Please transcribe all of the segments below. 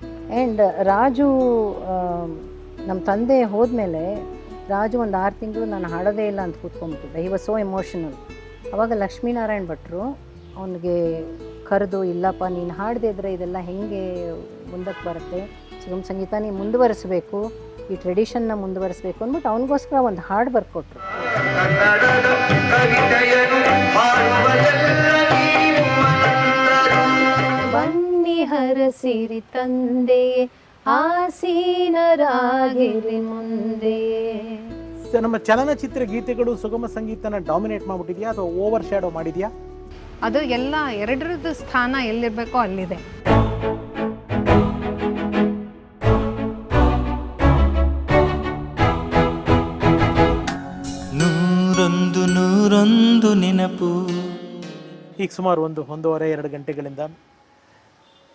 And Raju ನಮ್ಮ ತಂದೆ ಹೋದ್ಮೇಲೆ ರಾಜು ಒಂದು 6 ತಿಂಗಳು ನಾನು ಹಾಡೋದೇ ಇಲ್ಲ ಅಂತ ಕೂತ್ಕೊಂಡ್ಬಿಟ್ಟಿದ್ದೆ. He was so emotional. ಆವಾಗ ಲಕ್ಷ್ಮೀನಾರಾಯಣ್ ಭಟ್ರು ಅವನಿಗೆ ಕರೆದು, ಇಲ್ಲಪ್ಪ ನೀನು ಹಾಡದೇ ಇದ್ದರೆ ಇದೆಲ್ಲ ಹೇಗೆ ಮುಂದಕ್ಕೆ ಬರುತ್ತೆ, ಸುಗಮ ಸಂಗೀತ ನೀ ಮುಂದುವರಿಸಬೇಕು, ಈ ಟ್ರೆಡಿಷನ್ನ ಮುಂದುವರಿಸಬೇಕು ಅಂದ್ಬಿಟ್ಟು ಅವನಿಗೋಸ್ಕರ ಒಂದು ಹಾಡು ಬರ್ಕೊಟ್ರು. ಬನ್ನಿ ಹರಸಿರಿ ತಂದೆ ಆಸೀನರಾಗಿರಿ ಮುಂದೆ. ನಮ್ಮ ಚಲನಚಿತ್ರ ಗೀತೆಗಳು ಸುಗಮ ಸಂಗೀತನ ಡಾಮಿನೇಟ್ ಮಾಡಿಬಿಟ್ಟಿದ್ಯಾ ಅಥವಾ ಓವರ್ ಶ್ಯಾಡೋ ಮಾಡಿದ್ಯಾ? ಅದು ಎಲ್ಲ ಎರಡರದ್ದು ಸ್ಥಾನ ಎಲ್ಲಿರಬೇಕೋ ಅಲ್ಲಿದೆ. ನೂರೊಂದು ನೆನಪು. ಈಗ ಸುಮಾರು 1.5-2 ಗಂಟೆಗಳಿಂದ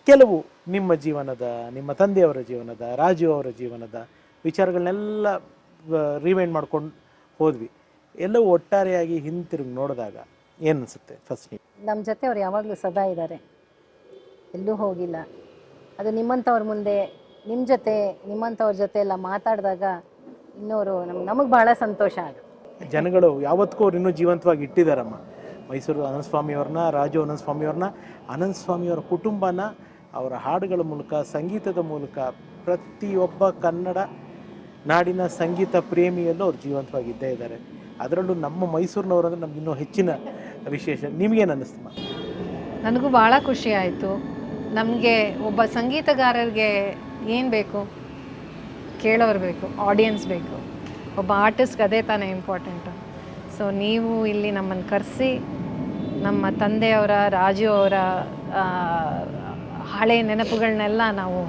ಕೆಲವು ನಿಮ್ಮ ಜೀವನದ, ನಿಮ್ಮ ತಂದೆಯವರ ಜೀವನದ, ರಾಜು ಅವರ ಜೀವನದ ವಿಚಾರಗಳನ್ನೆಲ್ಲ ರಿವೈಂಡ್ ಮಾಡ್ಕೊಂಡು ಹೋದ್ವಿ. ಎಲ್ಲವೂ ಒಟ್ಟಾರೆಯಾಗಿ ಹಿಂತಿರುಗಿ ನೋಡಿದಾಗ ಏನು ಅನಿಸುತ್ತೆ ಫಸ್ಟ್ ನೀವು? ನಮ್ಮ ಜೊತೆ ಅವ್ರು ಯಾವಾಗಲೂ ಸದಾ ಇದ್ದಾರೆ, ಎಲ್ಲೂ ಹೋಗಿಲ್ಲ. ಅದು ನಿಮ್ಮಂಥವ್ರ ಮುಂದೆ, ನಿಮ್ಮಂಥವ್ರ ಜೊತೆ ಎಲ್ಲ ಮಾತಾಡಿದಾಗ ಇನ್ನೋರು ನಮಗೆ ಭಾಳ ಸಂತೋಷ ಆಗುತ್ತೆ. ಜನಗಳು ಯಾವತ್ತಿಗೂ ಅವ್ರು ಇನ್ನೂ ಜೀವಂತವಾಗಿ ಇಟ್ಟಿದ್ದಾರಮ್ಮ. ಮೈಸೂರು ಅನಂತ ಸ್ವಾಮಿಯವ್ರನ್ನ, ರಾಜು ಅನಂತ ಸ್ವಾಮಿಯವ್ರನ್ನ, ಅನಂತ ಸ್ವಾಮಿಯವರ ಕುಟುಂಬನ ಅವರ ಹಾಡುಗಳ ಮೂಲಕ, ಸಂಗೀತದ ಮೂಲಕ ಪ್ರತಿಯೊಬ್ಬ ಕನ್ನಡ ನಾಡಿನ ಸಂಗೀತ ಪ್ರೇಮಿಯಲ್ಲೂ ಅವ್ರು ಜೀವಂತವಾಗಿದ್ದೇ ಇದ್ದಾರೆ. ಅದರಲ್ಲೂ ನಮ್ಮ ಮೈಸೂರಿನವರು ಅಂದರೆ ನಮ್ಗೆ ಇನ್ನೂ ಹೆಚ್ಚಿನ ವಿಶೇಷ. ನಿಮಗೇನು ಅನ್ನಿಸ್ತಮ್ಮ? ನನಗೂ ಭಾಳ ಖುಷಿ ಆಯಿತು. ನಮಗೆ ಒಬ್ಬ ಸಂಗೀತಗಾರರಿಗೆ ಏನು ಬೇಕು? ಕೇಳೋರು ಬೇಕು, ಆಡಿಯನ್ಸ್ ಬೇಕು. ಒಬ್ಬ ಆರ್ಟಿಸ್ಟ್ಗೆ ಅದೇ ತಾನೇ ಇಂಪಾರ್ಟೆಂಟು. ಸೊ ನೀವು ಇಲ್ಲಿ ನಮ್ಮನ್ನು ಕರೆಸಿ ನಮ್ಮ ತಂದೆಯವರ, ರಾಜು ಅವರ ಹಳೆಯ ನೆನಪುಗಳನ್ನೆಲ್ಲ ನಾವು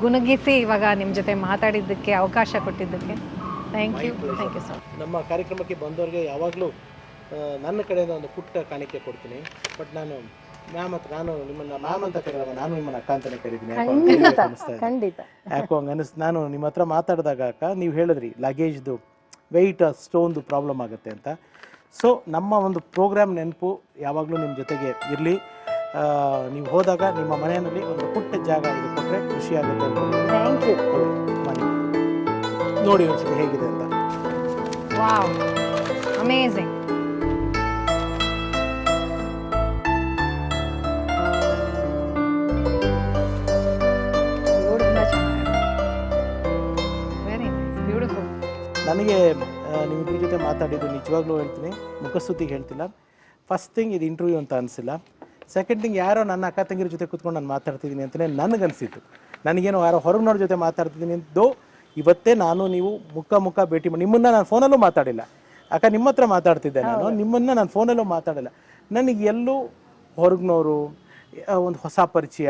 ಗುಣಗಿಸಿ ಇವಾಗ ನಿಮ್ಮ ಜೊತೆ ಮಾತಾಡಿದ್ದಕ್ಕೆ, ಅವಕಾಶ ಕೊಟ್ಟಿದ್ದಕ್ಕೆ ಥ್ಯಾಂಕ್ ಯು ಸೊ ಮಚ್. ನಮ್ಮ ಕಾರ್ಯಕ್ರಮಕ್ಕೆ ಬಂದವರಿಗೆ ಯಾವಾಗಲೂ ನನ್ನ ಕಡೆಯಿಂದ ಒಂದು ಪುಟ್ಟ ಕಾಣಿಕೆ ಕೊಡ್ತೀನಿ. ಬಟ್ ನಾನು ನಿಮ್ಮನ್ನು ಮ್ಯಾಮ್ ಅಂತ ಕರೆಯಲ್ಲ, ನಾನು ನಿಮ್ಮನ್ನು ಅಕ್ಕ ಅಂತಲೇ ಕರೀತೀನಿ. ಖಂಡಿತ ಯಾಕೋ ಹಂಗೆ ಅನಿಸ್ತು. ನಾನು ನಿಮ್ಮ ಹತ್ರ ಮಾತಾಡಿದಾಗ ಅಕ್ಕ ನೀವು ಹೇಳಿದ್ರಿ ಲಗೇಜ್ದು ವೆಯ್ಟ್ ಸ್ಟೋನ್ದು ಪ್ರಾಬ್ಲಮ್ ಆಗುತ್ತೆ ಅಂತ. ಸೊ ನಮ್ಮ ಒಂದು ಪ್ರೋಗ್ರಾಮ್ ನೆನಪು ಯಾವಾಗಲೂ ನಿಮ್ಮ ಜೊತೆಗೆ ಇರಲಿ. ನೀವು ಹೋದಾಗ ನಿಮ್ಮ ಮನೆಯಲ್ಲಿ ಒಂದು ಪುಟ್ಟ ಜಾಗ ಇದು ಕೊಟ್ಟರೆ ಖುಷಿಯಾಗುತ್ತೆ ಅಂತ. Thank you. ಮನೆ ನೋಡಿ ಒಂದ್ಸತಿ ಹೇಗಿದೆ ಅಂತ. Wow, amazing. Very nice, beautiful. ನನಗೆ ನಿಮ್ಮಿಬ್ಬರ ಜೊತೆ ಮಾತಾಡಿದ್ದು ನಿಜವಾಗ್ಲೂ ಹೇಳ್ತೀನಿ, ಮುಖಸ್ತುತಿಗೆ ಹೇಳ್ತಿಲ್ಲ. ಫಸ್ಟ್ ಥಿಂಗ್ ಇದು ಇಂಟರ್ವ್ಯೂ ಅಂತ ಅನಿಸಿಲ್ಲ. ಸೆಕೆಂಡ್ ಥಿಂಗ್ ಯಾರೋ ನನ್ನ ಅಕ್ಕ ತಂಗಿರ ಜೊತೆ ಕೂತ್ಕೊಂಡು ನಾನು ಮಾತಾಡ್ತಿದ್ದೀನಿ ಅಂತಲೇ ನನಗನ್ಸಿತ್ತು. ನನಗೇನೋ ಯಾರೋ ಹೊರಗಿನವ್ರ ಜೊತೆ ಮಾತಾಡ್ತಿದ್ದೀನಿ ಅಂತೋ ಇವತ್ತೇ ನಾನು ನೀವು ಮುಖ ಭೇಟಿ ಮಾಡಿ. ನಿಮ್ಮನ್ನು ನಾನು ಫೋನಲ್ಲೂ ಮಾತಾಡಿಲ್ಲ ಅಕ್ಕ, ನಿಮ್ಮ ಹತ್ರ ಮಾತಾಡ್ತಿದ್ದೆ ನಾನು, ನಿಮ್ಮನ್ನು ನಾನು ಫೋನಲ್ಲೂ ಮಾತಾಡಿಲ್ಲ. ನನಗೆ ಎಲ್ಲೂ ಹೊರಗಿನವರು, ಒಂದು ಹೊಸ ಪರಿಚಯ,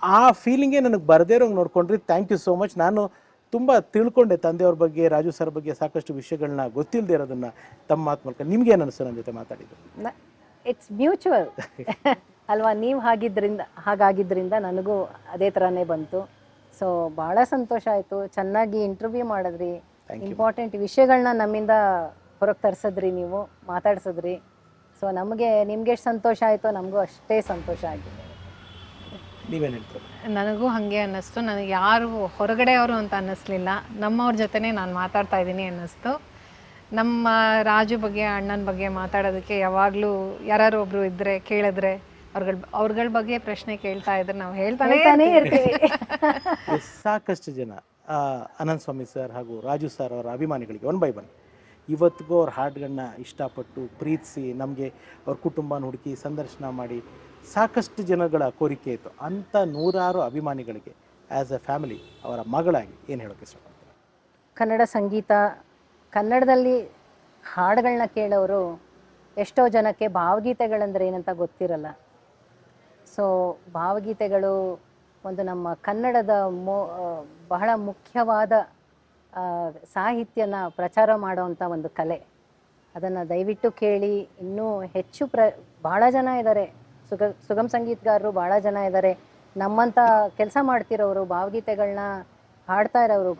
ಆ ಫೀಲಿಂಗೇ ನನಗೆ ಬರದೇ ಇರೋಂಗೆ ನೋಡ್ಕೊಂಡ್ರಿ. Thank you so much. ನಾನು ತುಂಬ ತಿಳ್ಕೊಂಡೆ ತಂದೆಯವ್ರ ಬಗ್ಗೆ, ರಾಜು ಸರ್ ಬಗ್ಗೆ ಸಾಕಷ್ಟು ವಿಷಯಗಳನ್ನ ಗೊತ್ತಿಲ್ಲದೆ ಇರೋದನ್ನು ತಮ್ಮ ಮಾತು ಮೂಲಕ. ನಿಮ್ಗೇನು ಅನಿಸ್ತು ನನ್ನ ಜೊತೆ ಮಾತಾಡಿದ್ದು? ಇಟ್ಸ್ ಮ್ಯೂಚುವಲ್ ಅಲ್ವಾ? ನೀವು ಹಾಗಾಗಿದ್ದರಿಂದ ನನಗೂ ಅದೇ ಥರನೇ ಬಂತು. ಸೊ ಭಾಳ ಸಂತೋಷ ಆಯಿತು. ಚೆನ್ನಾಗಿ ಇಂಟರ್ವ್ಯೂ ಮಾಡಿದ್ರಿ, ಇಂಪಾರ್ಟೆಂಟ್ ವಿಷಯಗಳನ್ನ ನಮ್ಮಿಂದ ಹೊರಗೆ ತರಿಸಿದ್ರಿ, ನೀವು ಮಾತಾಡ್ಸಿದ್ರಿ. ಸೊ ನಿಮ್ಗೆ ಎಷ್ಟು ಸಂತೋಷ ಆಯಿತೋ ನಮಗೂ ಅಷ್ಟೇ ಸಂತೋಷ ಆಗಿದೆ. ನೀವೇನು ಹೇಳ್ತೀರಿ? ನನಗೂ ಹಾಗೆ ಅನ್ನಿಸ್ತು. ನನಗೆ ಯಾರು ಹೊರಗಡೆಯವರು ಅಂತ ಅನ್ನಿಸ್ಲಿಲ್ಲ, ನಮ್ಮವ್ರ ಜೊತೆನೇ ನಾನು ಮಾತಾಡ್ತಾ ಇದ್ದೀನಿ ಅನ್ನಿಸ್ತು. ನಮ್ಮ ರಾಜು ಬಗ್ಗೆ, ಅಣ್ಣನ ಬಗ್ಗೆ ಮಾತಾಡೋದಕ್ಕೆ ಯಾವಾಗಲೂ ಯಾರು ಒಬ್ಬರು ಇದ್ದರೆ, ಕೇಳಿದ್ರೆ ಅವ್ರಗಳ ಬಗ್ಗೆ ಪ್ರಶ್ನೆ ಕೇಳ್ತಾ ಇದ್ರೆ ನಾವು ಹೇಳ್ತಾನೆ ಇರ್ತೀವಿ. ಸಾಕಷ್ಟು ಜನ ಅನಂತ ಸ್ವಾಮಿ ಸರ್ ಹಾಗೂ ರಾಜು ಸರ್ ಅವರ ಅಭಿಮಾನಿಗಳಿಗೆ 1 by 1 ಇವತ್ತಿಗೂ ಅವ್ರ ಹಾಡುಗಳನ್ನ ಇಷ್ಟಪಟ್ಟು ಪ್ರೀತಿಸಿ ನಮಗೆ ಅವ್ರ ಕುಟುಂಬನ ಹುಡುಕಿ ಸಂದರ್ಶನ ಮಾಡಿ ಸಾಕಷ್ಟು ಜನಗಳ ಕೋರಿಕೆ ಇತ್ತು. ಅಂಥ 100 ಅಭಿಮಾನಿಗಳಿಗೆ ಆ್ಯಸ್ ಎ ಫ್ಯಾಮಿಲಿ ಅವರ ಮಗಳಾಗಿ ಏನು ಹೇಳೋಕ್ಕೆ ಇಷ್ಟಪಡ್ತಾರೆ? ಕನ್ನಡ ಸಂಗೀತ, ಕನ್ನಡದಲ್ಲಿ ಹಾಡುಗಳನ್ನ ಕೇಳೋರು ಎಷ್ಟೋ ಜನಕ್ಕೆ ಭಾವಗೀತೆಗಳಂದ್ರೆ ಏನಂತ ಗೊತ್ತಿರಲ್ಲ. ಸೊ ಭಾವಗೀತೆಗಳು ಒಂದು ನಮ್ಮ ಕನ್ನಡದ ಬಹಳ ಮುಖ್ಯವಾದ ಸಾಹಿತ್ಯನ ಪ್ರಚಾರ ಮಾಡೋವಂಥ ಒಂದು ಕಲೆ. ಅದನ್ನು ದಯವಿಟ್ಟು ಕೇಳಿ. ಇನ್ನೂ ಹೆಚ್ಚು ಭಾಳ ಜನ ಇದ್ದಾರೆ, ಸುಗಮ ಸಂಗೀತಗಾರರು ಭಾಳ ಜನ ಇದ್ದಾರೆ. ನಮ್ಮಂಥ ಕೆಲಸ ಮಾಡ್ತಿರೋರು, ಭಾವಗೀತೆಗಳನ್ನ ಹಾಡ್ತಾ ಇರೋರು,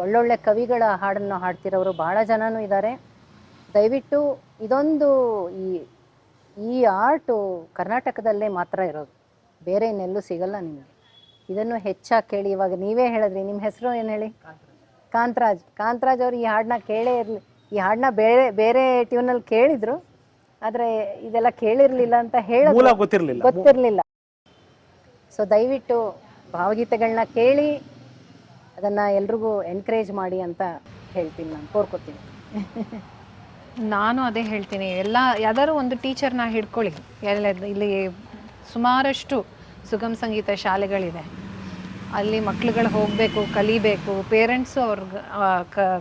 ಒಳ್ಳೊಳ್ಳೆ ಕವಿಗಳ ಹಾಡನ್ನು ಹಾಡ್ತಿರೋರು ಭಾಳ ಜನನೂ ಇದ್ದಾರೆ. ದಯವಿಟ್ಟು ಇದೊಂದು ಈ ಆರ್ಟು ಕರ್ನಾಟಕದಲ್ಲೇ ಮಾತ್ರ ಇರೋದು, ಬೇರೆ ಇನ್ನೆಲ್ಲೂ ಸಿಗಲ್ಲ ನಿಮಗೆ. ಇದನ್ನು ಹೆಚ್ಚಾಗಿ ಕೇಳಿ. ಇವಾಗ ನೀವೇ ಹೇಳಿದ್ರಿ, ನಿಮ್ಮ ಹೆಸರು ಏನು ಹೇಳಿ? ಕಾಂತರಾಜ್ ಅವರು ಈ ಹಾಡನ್ನ ಕೇಳೇ ಇರಲಿ, ಈ ಹಾಡನ್ನ ಬೇರೆ ಬೇರೆ ಟ್ಯೂನಲ್ಲಿ ಕೇಳಿದ್ರು, ಆದರೆ ಇದೆಲ್ಲ ಕೇಳಿರಲಿಲ್ಲ ಅಂತ ಮೂಲ ಹೇಳೋದು ಗೊತ್ತಿರಲಿಲ್ಲ. ಸೊ ದಯವಿಟ್ಟು ಭಾವಗೀತೆಗಳನ್ನ ಕೇಳಿ ಅದನ್ನು ಎಲ್ರಿಗೂ ಎನ್ಕರೇಜ್ ಮಾಡಿ ಅಂತ ಹೇಳ್ತೀನಿ, ನಾನು ಕೋರ್ಕೋತೀನಿ. ನಾನು ಅದೇ ಹೇಳ್ತೀನಿ, ಎಲ್ಲ ಯಾವ್ದಾದ್ರು ಒಂದು ಟೀಚರ್ನ ಹಿಡ್ಕೊಳ್ಳಿ. ಇಲ್ಲಿ ಸುಮಾರಷ್ಟು ಸುಗಮ ಸಂಗೀತ ಶಾಲೆಗಳಿದೆ, ಅಲ್ಲಿ ಮಕ್ಳುಗಳು ಹೋಗಬೇಕು, ಕಲಿಬೇಕು, ಪೇರೆಂಟ್ಸು ಅವ್ರಿಗೆ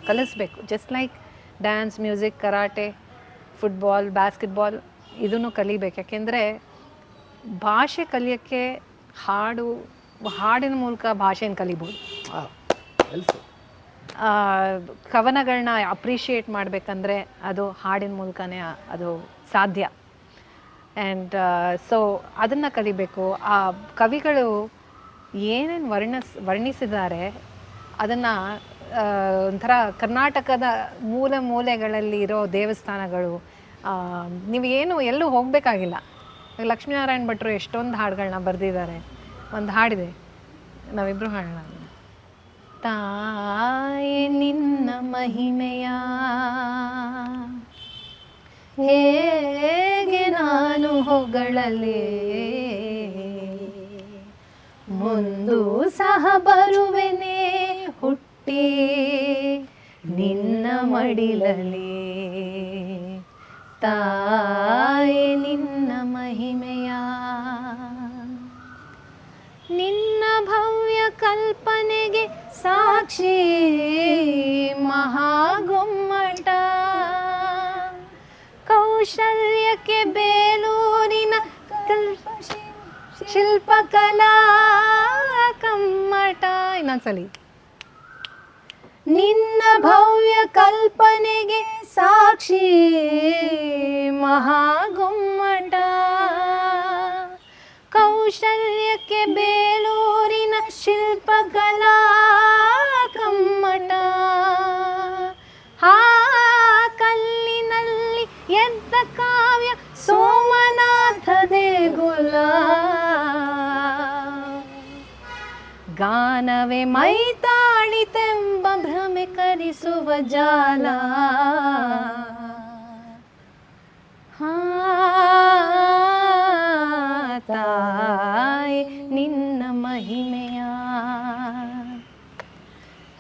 ಕಲಿಸ್ಬೇಕು. Just like dance, music, karate, football, basketball ಇದನ್ನು ಕಲಿಬೇಕು. ಯಾಕೆಂದರೆ ಭಾಷೆ ಕಲಿಯೋಕ್ಕೆ ಹಾಡಿನ ಮೂಲಕ ಭಾಷೆನ ಕಲಿಬೋದು. ಕವನಗಳನ್ನ ಅಪ್ರಿಷಿಯೇಟ್ ಮಾಡಬೇಕಂದ್ರೆ ಅದು ಹಾಡಿನ ಮೂಲಕನೇ ಅದು ಸಾಧ್ಯ. ಆ್ಯಂಡ್ ಸೊ ಅದನ್ನು ಕಲಿಬೇಕು. ಆ ಕವಿಗಳು ಏನೇನು ವರ್ಣಿಸಿದ್ದಾರೆ ಅದನ್ನು ಒಂಥರ ಕರ್ನಾಟಕದ ಮೂಲೆಗಳಲ್ಲಿ ಇರೋ ದೇವಸ್ಥಾನಗಳು, ನೀವು ಎಲ್ಲೂ ಹೋಗಬೇಕಾಗಿಲ್ಲ. ಲಕ್ಷ್ಮೀನಾರಾಯಣ ಭಟ್ರು ಎಷ್ಟೊಂದು ಹಾಡುಗಳನ್ನ ಬರೆದಿದ್ದಾರೆ. ಒಂದು ಹಾಡಿದೆ, ನಾವಿಬ್ಬರು ಹಾಡೋಣ. ತಾಯೇ ನಿನ್ನ ಮಹಿಮೆಯ ಹೇಗೆ ನಾನು ಹೊಗಳಲೇ, ಮುಂದೂ ಸಹ ಬರುವೆನೆ ಹುಟ್ಟಿ ನಿನ್ನ ಮಡಿಲಲಿ. ತಾಯೇ ನಿನ್ನ ಮಹಿಮೆಯ, ನಿನ್ನ ಭವ್ಯ ಕಲ್ಪನೆಗೆ ಸಾಕ್ಷಿ ಮಹಾಗುಮ್ಮಟ, ಕೌಶಲ್ಯಕ್ಕೆ ಬೇಲೂರಿನ ಶಿಲ್ಪಕಲಾ ಕಮ್ಮಟ. ಇನ್ನೊಂದ್ಸಲಿ. ನಿನ್ನ ಭವ್ಯ ಕಲ್ಪನೆಗೆ ಸಾಕ್ಷಿ ಮಹಾಗುಮ್ಮಟ, ಕೌಶಲ್ಯಕ್ಕೆ ಬೇಲೂರಿನ ಶಿಲ್ಪಕಲಾ ಕಮ್ಮಟ. ಆ ಕಲ್ಲಿನಲ್ಲಿ ಎದ್ದ ಕಾವ್ಯ ಸೋಮನಾಥ ದೇಗುಲ, ಗಾನವೇ ಮೈತಾಳಿತೆಂಬ ಭ್ರಮೆ ಕರಿಸುವ ಜಾಲ. ತಾಯಿ ನಿನ್ನ ಮಹಿಮೆಯ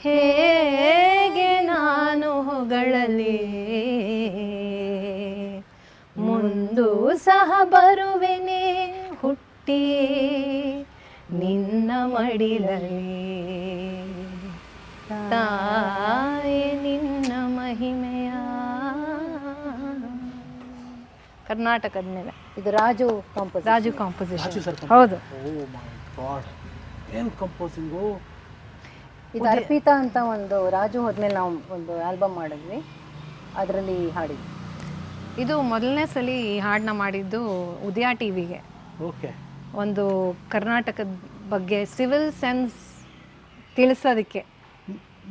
ಹೇಗೆ ನಾನು ಹೊಗಳಲೇ, ಮುಂದೂ ಸಹ ಬರುವೆನೆ ಹುಟ್ಟಿ ನಿನ್ನ ಮಡಿಲಲಿ. ತಾಯಿ ನಿನ್ನ ಮಹಿಮೆಯ. ಕರ್ನಾಟಕದ ಮೇಲೆ ಇದು ರಾಜು ಕಾಂಪೋಸಿಷನ್. ಹೌದು. ಏನು ಕಂಪೋಸಿಂಗು ಇದು ಅರ್ಪಿತಾ ಅಂತ ಒಂದು ರಾಜು ಹೋದ್ಮೇಲೆ ನಾವು ಒಂದು ಆಲ್ಬಮ್ ಮಾಡಿದ್ವಿ, ಅದರಲ್ಲಿ ಹಾಡಿದ್ವಿ. ಇದು ಮೊದಲನೇ ಸಲ ಈ ಹಾಡನ್ನ ಮಾಡಿದ್ದು ಉದಯ ಟಿವಿಗೆ. ಓಕೆ. ಒಂದು ಕರ್ನಾಟಕದ ಬಗ್ಗೆ ಸಿವಿಲ್ ಸೆನ್ಸ್ ತಿಳಿಸೋದಕ್ಕೆ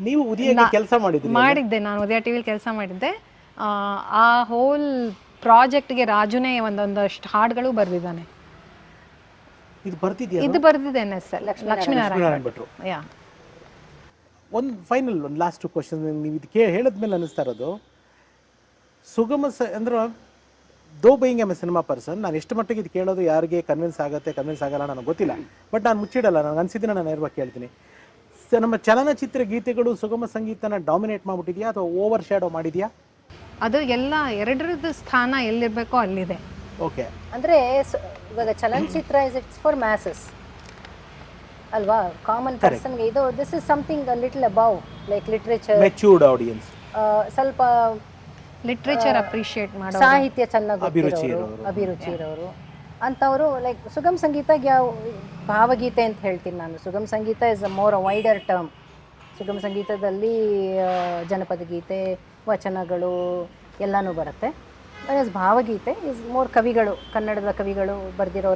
ನೀವು ಉದಯಕ್ಕೆ ಕೆಲಸ ಮಾಡಿದ್ದೆ. ನಾನು ಉದಯ ಟಿವಿಲಿ ಕೆಲಸ ಮಾಡಿದ್ದೆ. ಆ ಹೋಲ್ ಪ್ರಾಜೆಕ್ಟ್ಗೆ ರಾಜುನೇ ಒಂದೊಂದಷ್ಟು ಹಾಡುಗಳು ಬರೆದಿದ್ದಾನೆ. ಇದು ಬರ್ದಿದ್ದೇನೆ ಸರ್, ಲಕ್ಷ್ಮೀನಾರಾಯಣ ಭಟ್ರು. ಯಾ. ಒಂದು ಲಾಸ್ಟ್ ಕ್ವಶನ್. ನೀವು ಇದು ಹೇಳಿದ್ಮೇಲೆ ಅನ್ನಿಸ್ತಾ ಇರೋದು, ಸುಗಮ ಅಂದ್ರೆ ದೋ buying M A cinema person, ನಾನು ಎಷ್ಟು ಮಟ್ಟಿಗೆ ಇದು ಕೇಳೋದು ಯಾರಿಗೆ ಕನ್ವಿನ್ಸ್ ಆಗಲ್ಲ ನನಗೆ ಗೊತ್ತಿಲ್ಲ. ಬಟ್ ನಾನು ಮುಚ್ಚಿಡಲ್ಲ, ನನಗೆ ಅನಿಸಿದ್ದನ್ನು ನಾನು ನೇರವಾಗಿ ಕೇಳ್ತೀನಿ. ನಮ್ಮ ಚಲನಚಿತ್ರ ಗೀತೆಗಳು ಸುಗಮ ಸಂಗೀತನ ಡಾಮಿನೇಟ್ ಮಾಡಿಬಿಟ್ಟಿದೆಯಾ ಅಥವಾ ಓವರ್ ಶ್ಯಾಡೋ ಮಾಡಿದೆಯಾ? ಅದು ಎಲ್ಲ ಎರಡರದ್ದು ಸ್ಥಾನ ಎಲ್ಲಿರಬೇಕೋ ಅಲ್ಲಿದೆ. ಓಕೆ. ಅಂದರೆ ಇವಾಗ ಚಲನಚಿತ್ರ ಇಟ್ಸ್ ಫಾರ್ ಮ್ಯಾಸಸ್ ಅಲ್ವಾ, ಕಾಮನ್ ಪರ್ಸನ್ಗೆ. ಇದು this is something little above like literature, matured audience, ಸ್ವಲ್ಪ ಲಿಟ್ರೇಚರ್ ಅಪ್ರಿಷಿಯೇಟ್ ಮಾಡೋ, ಸಾಹಿತ್ಯ ಚೆನ್ನಾಗಿ ಅಭಿರುಚಿ ಇರೋರು ಅಂಥವರು. ಲೈಕ್ ಸುಗಮ ಸಂಗೀತಕ್ಕೆ ಯಾವ ಭಾವಗೀತೆ ಅಂತ ಹೇಳ್ತೀನಿ ನಾನು. Sugama sangeetha is a more wider term. ಸುಗಮ ಸಂಗೀತದಲ್ಲಿ ಜನಪದ ಗೀತೆ, ವಚನಗಳು ಎಲ್ಲನೂ ಬರುತ್ತೆ. ಭಾವಗೀತೆ ಇಸ್ ಮೋರ್ ಕವಿಗಳು, ಕನ್ನಡದ ಕವಿಗಳು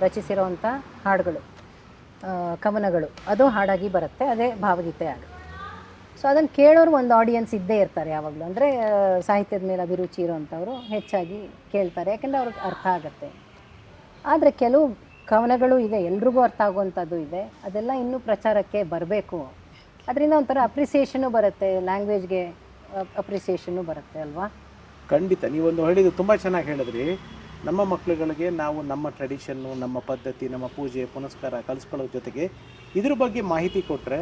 ರಚಿಸಿರೋ ಅಂಥ ಹಾಡುಗಳು, ಕವನಗಳು, ಅದು ಹಾಡಾಗಿ ಬರುತ್ತೆ, ಅದೇ ಭಾವಗೀತೆ ಆಗುತ್ತೆ. ಸೊ ಅದನ್ನು ಕೇಳೋರು ಒಂದು ಆಡಿಯನ್ಸ್ ಇದ್ದೇ ಇರ್ತಾರೆ ಯಾವಾಗಲೂ. ಅಂದರೆ ಸಾಹಿತ್ಯದ ಮೇಲೆ ಅಭಿರುಚಿ ಇರೋವಂಥವ್ರು ಹೆಚ್ಚಾಗಿ ಕೇಳ್ತಾರೆ, ಯಾಕೆಂದರೆ ಅವ್ರಿಗೆ ಅರ್ಥ ಆಗುತ್ತೆ. ಆದರೆ ಕೆಲವು ಕವನಗಳು ಇದೆ, ಎಲ್ರಿಗೂ ಅರ್ಥ ಆಗುವಂಥದ್ದು ಇದೆ. ಅದೆಲ್ಲ ಇನ್ನೂ ಪ್ರಚಾರಕ್ಕೆ ಬರಬೇಕು. ಅದರಿಂದ ಒಂಥರ ಅಪ್ರಿಸಿಯೇಷನು ಬರುತ್ತೆ, ಲ್ಯಾಂಗ್ವೇಜ್ಗೆ ಅಪ್ರಿಸಿಯೇಷನ್ನು ಬರುತ್ತೆ ಅಲ್ವಾ? ಖಂಡಿತ ನೀವೊಂದು ಹೇಳಿದ್ದು ತುಂಬ ಚೆನ್ನಾಗಿ ಹೇಳಿದ್ರಿ. ನಮ್ಮ ಮಕ್ಕಳುಗಳಿಗೆ ನಾವು ನಮ್ಮ ಟ್ರೆಡಿಷನ್ನು, ನಮ್ಮ ಪದ್ಧತಿ, ನಮ್ಮ ಪೂಜೆ ಪುನಸ್ಕಾರ ಕಲಿಸ್ಕೊಳ್ಳೋ ಜೊತೆಗೆ ಇದ್ರ ಬಗ್ಗೆ ಮಾಹಿತಿ ಕೊಟ್ಟರೆ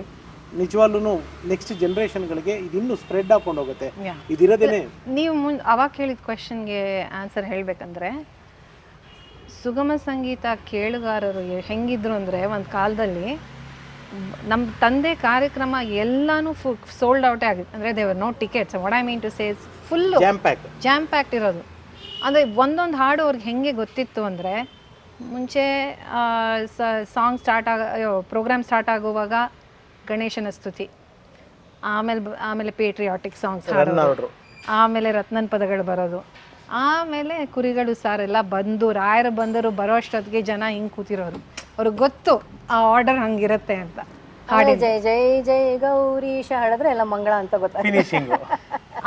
ನಿಜವಾಗ್ಲೂ ನೆಕ್ಸ್ಟ್ ಜನ್ರೇಷನ್ಗಳಿಗೆ ಇದು ಸ್ಪ್ರೆಡ್ ಹಾಕೊಂಡು ಹೋಗುತ್ತೆ. ಇದಿರೋದೇನೆ ನೀವು ಅವಾಗ ಕೇಳಿದ ಕ್ವೆಶನ್ಗೆ ಆನ್ಸರ್ ಹೇಳಬೇಕಂದ್ರೆ, ಸುಗಮ ಸಂಗೀತ ಕೇಳುಗಾರರು ಹೆಂಗಿದ್ರು ಅಂದರೆ ಒಂದು ಕಾಲದಲ್ಲಿ ನಮ್ಮ ತಂದೆ ಕಾರ್ಯಕ್ರಮ ಎಲ್ಲನೂ ಸೋಲ್ಡ್ ಔಟೇ ಆಗಿತ್ತು. ಅಂದರೆ there were no tickets. What I mean to say full jam packed ಇರೋದು. ಅಂದರೆ ಒಂದೊಂದು ಹಾಡು ಅವ್ರಿಗೆ ಹೆಂಗೆ ಗೊತ್ತಿತ್ತು ಅಂದರೆ, ಮುಂಚೆ ಸಾಂಗ್ ಪ್ರೋಗ್ರಾಮ್ ಸ್ಟಾರ್ಟ್ ಆಗುವಾಗ ಗಣೇಶನ ಸ್ತುತಿ, ಆಮೇಲೆ ಪೇಟ್ರಿಯಾಟಿಕ್ ಸಾಂಗ್ಸ್ ಹಾಡೋದು, ಆಮೇಲೆ ರತ್ನನ್ ಪದಗಳು ಬರೋದು, ಆಮೇಲೆ ಕುರಿಗಳು ಸಾರೆಲ್ಲ ಬಂದು ರಾಯರು ಬಂದರು ಬರೋ ಅಷ್ಟೊತ್ತಿಗೆ ಜನ ಹಿಂಗೆ ಕೂತಿರೋರು. ಅವ್ರಿಗೆ ಗೊತ್ತು ಆ ಆರ್ಡರ್ ಹಂಗಿರುತ್ತೆ ಅಂತ. ಹಾಡಿ ಜೈ ಜೈ ಜೈ ಗೌರೀಶ ಹಾಡಿದ್ರೆ ಎಲ್ಲ ಮಂಗಳ ಅಂತ ಗೊತ್ತಾಗ್ತದೆ.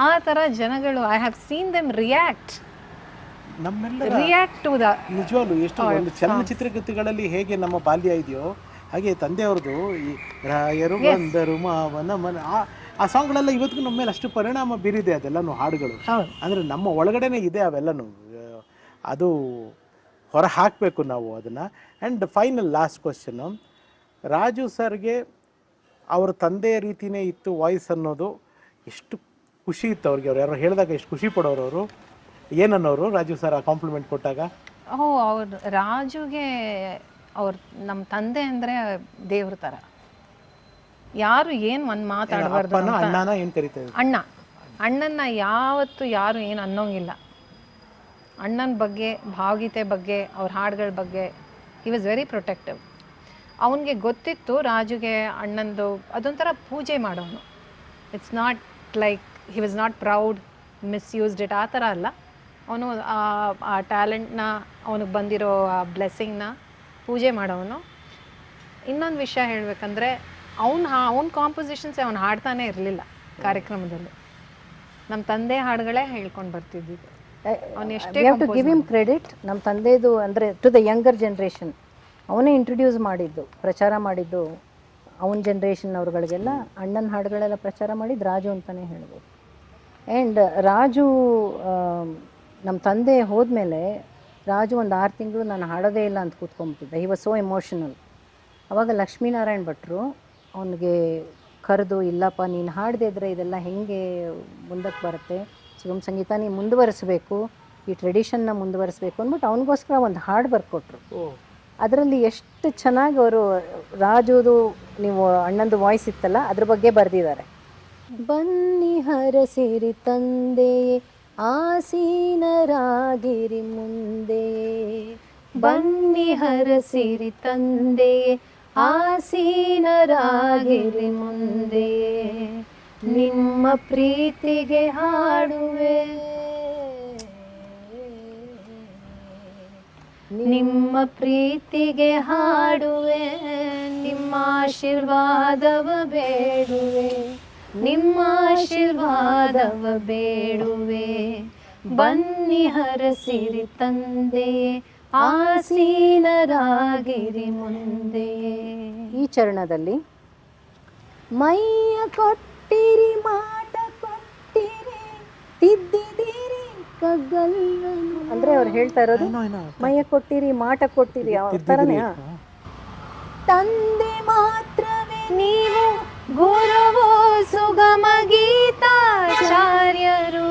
ಆ ಥರ ಜನಗಳು I have seen them react to the ನಿಜವಾಗ್ಲೂ. ಎಷ್ಟು ಒಂದು ಚಲನಚಿತ್ರಗೀತೆಗಳಲ್ಲಿ ಹೇಗೆ ನಮ್ಮ ಬಾಲ್ಯ ಇದೆಯೋ ಹಾಗೆ ತಂದೆಯವ್ರದ್ದು ಈ ರಾಯರು ಬಂದರು ಮಾವನ ಮನ ಆ ಸಾಂಗ್ಗಳೆಲ್ಲ ಇವತ್ತಿಗೂ ನಮ್ಮ ಮೇಲೆ ಅಷ್ಟು ಪರಿಣಾಮ ಬೀರಿದೆ. ಅದೆಲ್ಲನೂ ಹಾಡುಗಳು ಅಂದರೆ ನಮ್ಮ ಒಳಗಡೆನೇ ಇದೆ ಅವೆಲ್ಲನೂ. ಅದು ಹೊರ ಹಾಕಬೇಕು ನಾವು ಅದನ್ನು. And final last question, Raju ಸರ್ಗೆ ಅವ್ರ ತಂದೆಯ ರೀತಿಯೇ ಇತ್ತು ವಾಯ್ಸ್ ಅನ್ನೋದು. ಎಷ್ಟು ಖುಷಿ ಇತ್ತು ಅವ್ರಿಗೆ? ಅವ್ರು ಯಾರು ಹೇಳಿದಾಗ ಎಷ್ಟು ಖುಷಿ ಪಡೋರು ಅವರು? ಏನನ್ನೋರು ರಾಜು ಸರ್ ಆ ಕಾಂಪ್ಲಿಮೆಂಟ್ ಕೊಟ್ಟಾಗ? ಅವ್ರು ರಾಜುಗೆ ನಮ್ಮ ತಂದೆ ಅಂದರೆ ದೇವ್ರ ಥರ. ಯಾರು ಏನು ಒಂದು ಮಾತಾಡಬಾರ್ದು. ಅಣ್ಣನ ಏನು ಕರೀತಾರೆ? ಅಣ್ಣನ ಯಾವತ್ತು ಯಾರು ಏನು ಅನ್ನೋಂಗಿಲ್ಲ. ಅಣ್ಣನ ಬಗ್ಗೆ, ಭಾವಗೀತೆ ಬಗ್ಗೆ, ಅವ್ರ ಹಾಡುಗಳ ಬಗ್ಗೆ ಹಿ ವಾಸ್ ವೆರಿ ಪ್ರೊಟೆಕ್ಟಿವ್. ಅವನಿಗೆ ಗೊತ್ತಿತ್ತು ರಾಜುಗೆ ಅಣ್ಣಂದು ಅದೊಂಥರ ಪೂಜೆ ಮಾಡೋನು. It's not like he was not proud, misused it, ಆ ಥರ ಅಲ್ಲ. ಅವನು ಆ ಟ್ಯಾಲೆಂಟ್ನ, ಅವನಿಗೆ ಬಂದಿರೋ ಆ ಬ್ಲೆಸ್ಸಿಂಗ್ನ ಪೂಜೆ ಮಾಡೋನು. ಇನ್ನೊಂದು ವಿಷಯ ಹೇಳಬೇಕಂದ್ರೆ, ಅವ್ನ ಕಾಂಪೋಸಿಷನ್ಸೇ ಅವ್ನು ಹಾಡ್ತಾನೆ ಇರಲಿಲ್ಲ ಕಾರ್ಯಕ್ರಮದಲ್ಲಿ. ನಮ್ಮ ತಂದೆ ಹಾಡುಗಳೇ ಹೇಳ್ಕೊಂಡು ಬರ್ತಿದ್ದಿದ್ದು. ಅವನು ಎಷ್ಟೇ ಟು ಗಿವ್ ಹಿಮ್ ಕ್ರೆಡಿಟ್. ನಮ್ಮ ತಂದೆದು ಅಂದರೆ ಟು ದ ಯಂಗರ್ ಜನ್ರೇಷನ್ ಅವನೇ ಇಂಟ್ರೊಡ್ಯೂಸ್ ಮಾಡಿದ್ದು, ಪ್ರಚಾರ ಮಾಡಿದ್ದು. ಅವನ ಜನ್ರೇಷನ್ ಅವ್ರುಗಳಿಗೆಲ್ಲ ಅಣ್ಣನ ಹಾಡುಗಳೆಲ್ಲ ಪ್ರಚಾರ ಮಾಡಿದ್ದು ರಾಜು ಅಂತಲೇ ಹೇಳ್ಬೋದು. ಆ್ಯಂಡ್ ರಾಜು ನಮ್ಮ ತಂದೆ ಹೋದ್ಮೇಲೆ ರಾಜು ಒಂದು 6 ತಿಂಗಳು ನಾನು ಹಾಡೋದೇ ಇಲ್ಲ ಅಂತ ಕೂತ್ಕೊಂಡ್ಬಿಟ್ಟಿದ್ದೆ. He was so emotional. ಆವಾಗ ಲಕ್ಷ್ಮೀನಾರಾಯಣ ಭಟ್ರು ಅವನಿಗೆ ಕರೆದು, ಇಲ್ಲಪ್ಪ ನೀನು ಹಾಡದೇ ಇದ್ದರೆ ಇದೆಲ್ಲ ಹೇಗೆ ಮುಂದಕ್ಕೆ ಬರುತ್ತೆ, ಸುಗಮ ಸಂಗೀತ ನೀನು ಮುಂದುವರಿಸಬೇಕು, ಈ ಟ್ರೆಡಿಷನ್ನ ಮುಂದುವರಿಸಬೇಕು ಅಂದ್ಬಿಟ್ಟು ಅವನಿಗೋಸ್ಕರ ಒಂದು ಹಾಡು ಬರ್ಕೊಟ್ರು. ಅದರಲ್ಲಿ ಎಷ್ಟು ಚೆನ್ನಾಗಿ ಅವರು ರಾಜುದು, ನೀವು ಅಣ್ಣಂದು ವಾಯ್ಸ್ ಇತ್ತಲ್ಲ ಅದ್ರ ಬಗ್ಗೆ ಬರೆದಿದ್ದಾರೆ. ಬನ್ನಿ ಹರಸಿರಿ ತಂದೆಯೇ ಆಸೀನರಾಗಿರಿ ಮುಂದೆ, ಬನ್ನಿ ಹರಸಿರಿ ತಂದೆಯೇ ಆಸೀನರಾಗಿರಿ ಮುಂದೆ, ನಿಮ್ಮ ಪ್ರೀತಿಗೆ ಹಾಡುವೆ, ನಿಮ್ಮ ಪ್ರೀತಿಗೆ ಹಾಡುವೆ, ನಿಮ್ಮ ಆಶೀರ್ವಾದವ ಬೇಡುವೆ, ನಿಮ್ಮ ಆಶೀರ್ವಾದವ ಬೇಡುವೆ, ಬನ್ನಿ ಹರಸಿರಿ ತಂದೆಯೇ ಆಸೀನರಾಗಿರಿ ಮುಂದೆ. ಈ ಚರಣದಲ್ಲಿ ಮೈಯ ಕೊಟ್ಟಿರಿ, ಮಾಟ ಕೊಟ್ಟಿರಿ, ತಿದ್ದಿದಿರಿ ಕಗ್ಗಲ್ಲನು ಅಂದರೆ ಅವ್ರು ಹೇಳ್ತಾ ಇರೋದು ಮೈಯ ಕೊಟ್ಟಿರಿ, ಮಾಟ ಕೊಟ್ಟಿರಿ ಅವ್ರ ಥರನೇ. ತಂದೆ ಮಾತ್ರವೇ ನೀವು ಗುರುವು ಸುಗಮ ಗೀತಾಚಾರ್ಯರು,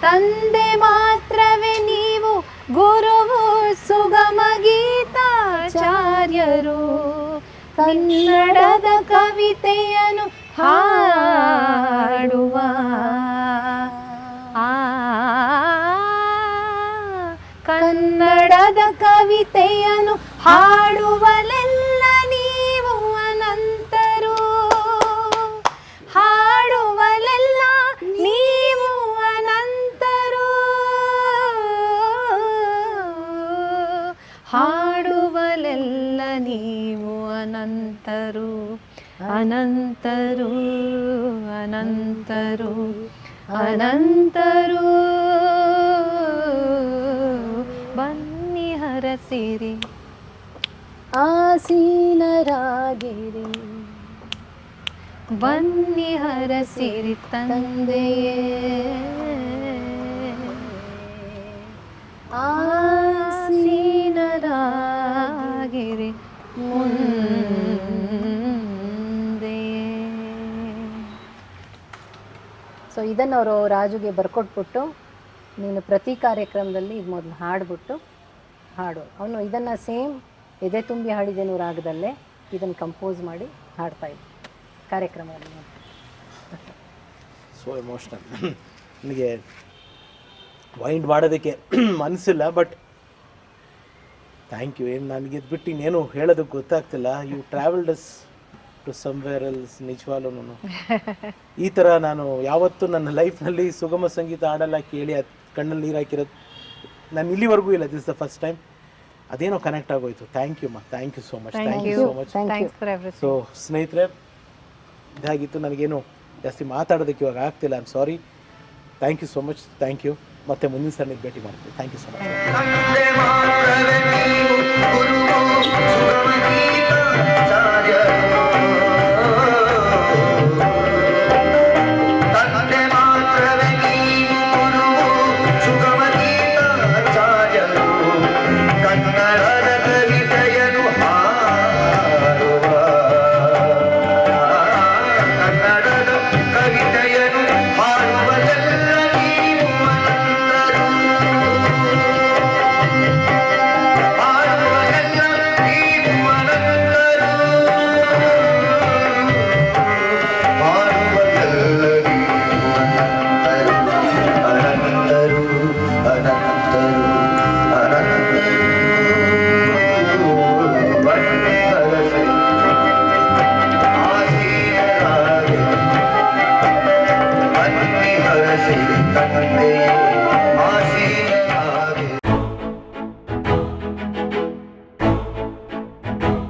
ತಂದೆ ಮಾತ್ರವೇ ನೀವು ಗುರುವು ಸುಗಮ ಗೀತಾಚಾರ್ಯರು, ಕನ್ನಡದ ಕವಿತೆಯನ್ನು ಹಾಡುವ ಕನ್ನಡದ ಕವಿತೆಯನ್ನು ಹಾಡುವಲೆಲ್ಲ ನೀವು ಅನಂತರು, ಹಾಡುವಲೆಲ್ಲ ನೀವು ಅನಂತರು, ಹಾಡುವಲೆಲ್ಲ ನೀವು ಅನಂತರು, ಅನಂತರು ಅನಂತರು ಅನಂತರು. ಹರಸಿರಿ ಆಸೀನರಾಗಿರಿ ಬನ್ನಿ ಹರಸಿರಿ ತಂದೆಯೇ ಆಸೀನರಾಗಿರಿ ಮುಂದೆಯೇ. ಸೊ ಇದನ್ನು ಅವರು ರಾಜುಗೆ ಬರ್ಕೊಟ್ಬಿಟ್ಟು ನೀನು ಪ್ರತಿ ಕಾರ್ಯಕ್ರಮದಲ್ಲಿ ಇದು ಮೊದಲು ಹಾಡ್ಬಿಟ್ಟು ಹಾಡು. ಅವನು ಇದನ್ನು ಸೇಮ್ ಎದೆ ತುಂಬಿ ಹಾಡಿದೇನು ರಾಗದಲ್ಲೇ ಇದನ್ನು ಕಂಪೋಸ್ ಮಾಡಿ ಹಾಡ್ತಾಯಿದ್ದ ಕಾರ್ಯಕ್ರಮದಲ್ಲಿ. So emotional. ನನಗೆ ವೈಂಡ್ ಮಾಡೋದಕ್ಕೆ ಮನಸ್ಸಿಲ್ಲ, ಬಟ್ ಥ್ಯಾಂಕ್ ಯು. ಏನು ನನಗೆ ಇದು ಬಿಟ್ಟು ಇನ್ನೇನು ಹೇಳೋದಕ್ಕೆ ಗೊತ್ತಾಗ್ತಿಲ್ಲ. You travelled us to somewhere else. ನಿಜವಾಗ್ಲೂ ಈ ಥರ ನಾನು ಯಾವತ್ತೂ ನನ್ನ ಲೈಫ್ನಲ್ಲಿ ಸುಗಮ ಸಂಗೀತ ಹಾಡೆಲ್ಲ ಕೇಳಿ ಅದು ಕಣ್ಣಲ್ಲಿ ನೀರು ಹಾಕಿರೋದು ನಾನು ಇಲ್ಲಿವರೆಗೂ ಇಲ್ಲ. This the first time. ಅದೇನೋ ಕನೆಕ್ಟ್ ಆಗೋಯ್ತು. Thank you thank you so much. Thank you so much. So ಸ್ನೇಹಿತರೆ, ಇದಾಗಿತ್ತು. ನನಗೇನು ಜಾಸ್ತಿ ಮಾತಾಡೋದಕ್ಕೆ ಇವಾಗ ಆಗ್ತಿಲ್ಲ. I am sorry. Thank you so much. Thank you. ಮತ್ತೆ ಮುಂದಿನ ಸಲ ಭೇಟಿ ಮಾಡ್ತೀವಿ. Thank you so much.